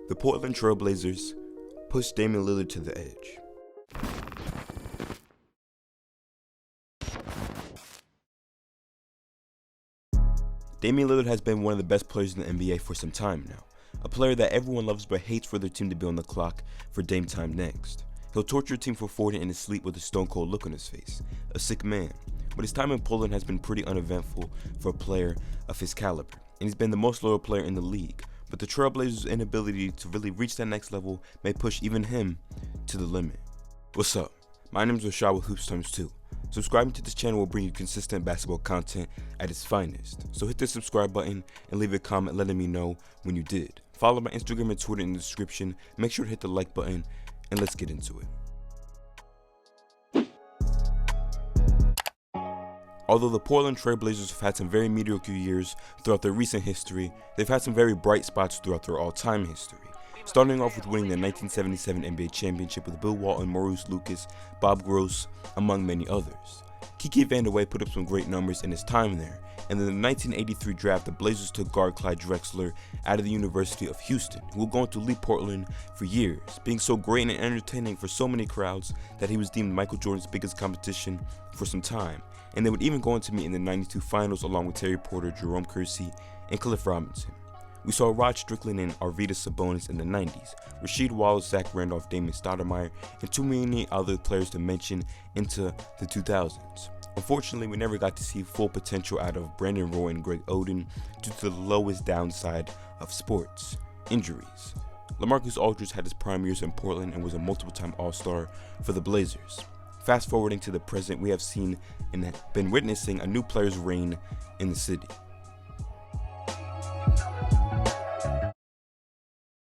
The Portland Trailblazers pushed Damian Lillard to the edge. Damian Lillard has been one of the best players in the NBA for some time now. A player that everyone loves but hates for their team to be on the clock for Dame time next. He'll torture a team for 40 in his sleep with a stone cold look on his face. A sick man. But his time in Portland has been pretty uneventful for a player of his caliber. And he's been the most loyal player in the league. But the Trailblazers' inability to really reach that next level may push even him to the limit. What's up? My name is Rashad with Hoops Times 2. Subscribing to this channel will bring you consistent basketball content at its finest. So hit the subscribe button and leave a comment letting me know when you did. Follow my Instagram and Twitter in the description. Make sure to hit the like button and let's get into it. Although the Portland Trailblazers have had some very mediocre years throughout their recent history, they've had some very bright spots throughout their all-time history. Starting off with winning the 1977 NBA championship with Bill Walton, Maurice Lucas, Bob Gross, among many others. Kiki Vandeweghe put up some great numbers in his time there, and in the 1983 draft, the Blazers took guard Clyde Drexler out of the University of Houston, who would go on to lead Portland for years, being so great and entertaining for so many crowds that he was deemed Michael Jordan's biggest competition for some time, and they would even go on to meet in the 92 finals along with Terry Porter, Jerome Kersey, and Cliff Robinson. We saw Rod Strickland and Arvydas Sabonis in the 90s, Rasheed Wallace, Zach Randolph, Damon Stoudemire, and too many other players to mention into the 2000s. Unfortunately, we never got to see full potential out of Brandon Roy and Greg Oden due to the lowest downside of sports: injuries. LaMarcus Aldridge had his prime years in Portland and was a multiple-time All-Star for the Blazers. Fast forwarding to the present, we have seen and been witnessing a new player's reign in the city.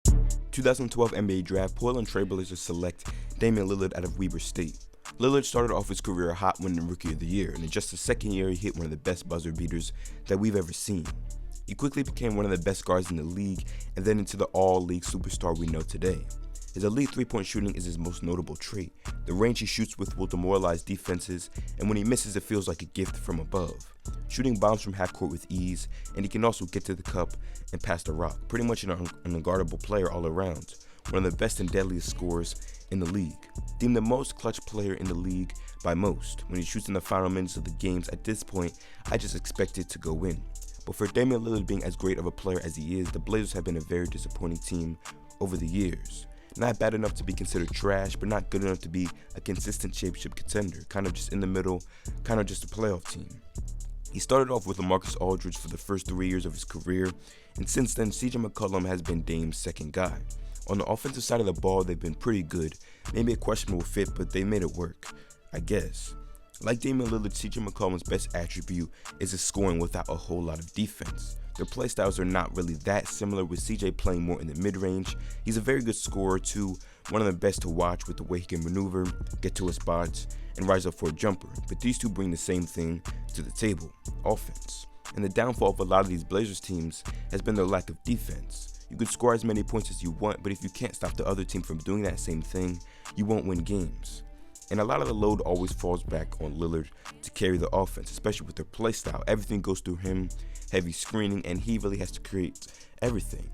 The 2012 NBA Draft, Portland Trailblazers select Damian Lillard out of Weber State. Lillard started off his career hot, winning Rookie of the Year, and in just his second year, he hit one of the best buzzer beaters that we've ever seen. He quickly became one of the best guards in the league, and then into the all-league superstar we know today. His elite three-point shooting is his most notable trait. The range he shoots with will demoralize defenses, and when he misses, it feels like a gift from above. Shooting bombs from half-court with ease, and he can also get to the cup and pass the rock. Pretty much an unguardable player all around. One of the best and deadliest scorers in the league. Deemed the most clutch player in the league by most. When he shoots in the final minutes of the games, at this point, I just expect it to go in. But for Damian Lillard being as great of a player as he is, the Blazers have been a very disappointing team over the years. Not bad enough to be considered trash, but not good enough to be a consistent championship contender. Kind of just in the middle, kind of just a playoff team. He started off with LaMarcus Aldridge for the first 3 years of his career, and since then, CJ McCollum has been Dame's second guy. On the offensive side of the ball, they've been pretty good. Maybe a questionable fit, but they made it work, I guess. Like Damian Lillard, CJ McCollum's best attribute is his scoring without a whole lot of defense. Their playstyles are not really that similar, with CJ playing more in the mid-range. He's a very good scorer too, one of the best to watch with the way he can maneuver, get to his spots, and rise up for a jumper. But these two bring the same thing to the table: offense. And the downfall of a lot of these Blazers teams has been their lack of defense. You can score as many points as you want, but if you can't stop the other team from doing that same thing, you won't win games. And a lot of the load always falls back on Lillard to carry the offense, especially with their play style. Everything goes through him, heavy screening, and he really has to create everything.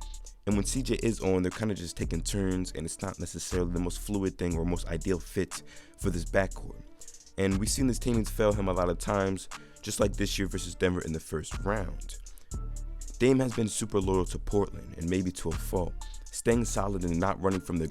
And when CJ is on, they're kind of just taking turns, and it's not necessarily the most fluid thing or most ideal fit for this backcourt. And we've seen his teammates fail him a lot of times, just like this year versus Denver in the first round. Dame has been super loyal to Portland, and maybe to a fault. Staying solid and not running from the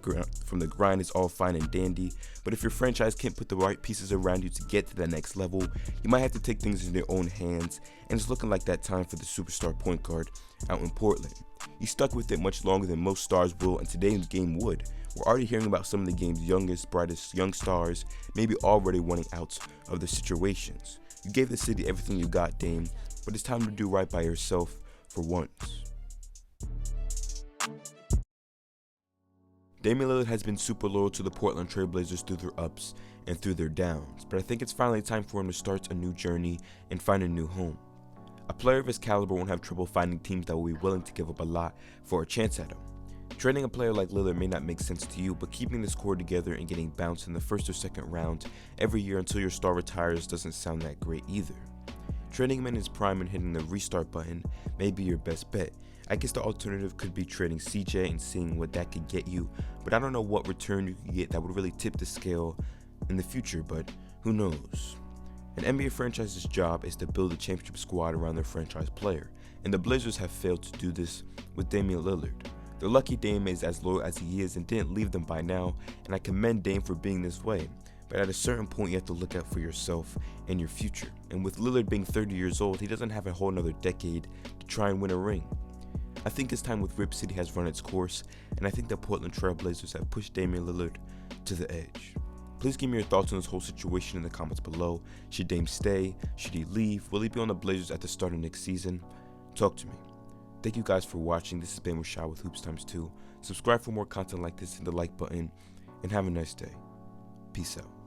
grind is all fine and dandy, but if your franchise can't put the right pieces around you to get to that next level, you might have to take things in their own hands, and it's looking like that time for the superstar point guard out in Portland. He stuck with it much longer than most stars will, and today's game would. We're already hearing about some of the game's youngest, brightest young stars, maybe already wanting out of the situations. You gave the city everything you got, Dame, but it's time to do right by yourself for once. Damian Lillard has been super loyal to the Portland Trailblazers through their ups and through their downs, but I think it's finally time for him to start a new journey and find a new home. A player of his caliber won't have trouble finding teams that will be willing to give up a lot for a chance at him. Trading a player like Lillard may not make sense to you, but keeping this core together and getting bounced in the first or second round every year until your star retires doesn't sound that great either. Trading him in his prime and hitting the restart button may be your best bet. I guess the alternative could be trading CJ and seeing what that could get you, but I don't know what return you could get that would really tip the scale in the future, but who knows. An NBA franchise's job is to build a championship squad around their franchise player, and the Blazers have failed to do this with Damian Lillard. They're lucky Dame is as loyal as he is and didn't leave them by now, and I commend Dame for being this way. But at a certain point, you have to look out for yourself and your future. And with Lillard being 30 years old, he doesn't have a whole nother decade to try and win a ring. I think his time with Rip City has run its course, and I think the Portland Trailblazers have pushed Damian Lillard to the edge. Please give me your thoughts on this whole situation in the comments below. Should Dame stay? Should he leave? Will he be on the Blazers at the start of next season? Talk to me. Thank you guys for watching. This has been Rashad with Hoops Times 2. Subscribe for more content like this, hit the like button, and have a nice day. Peace out.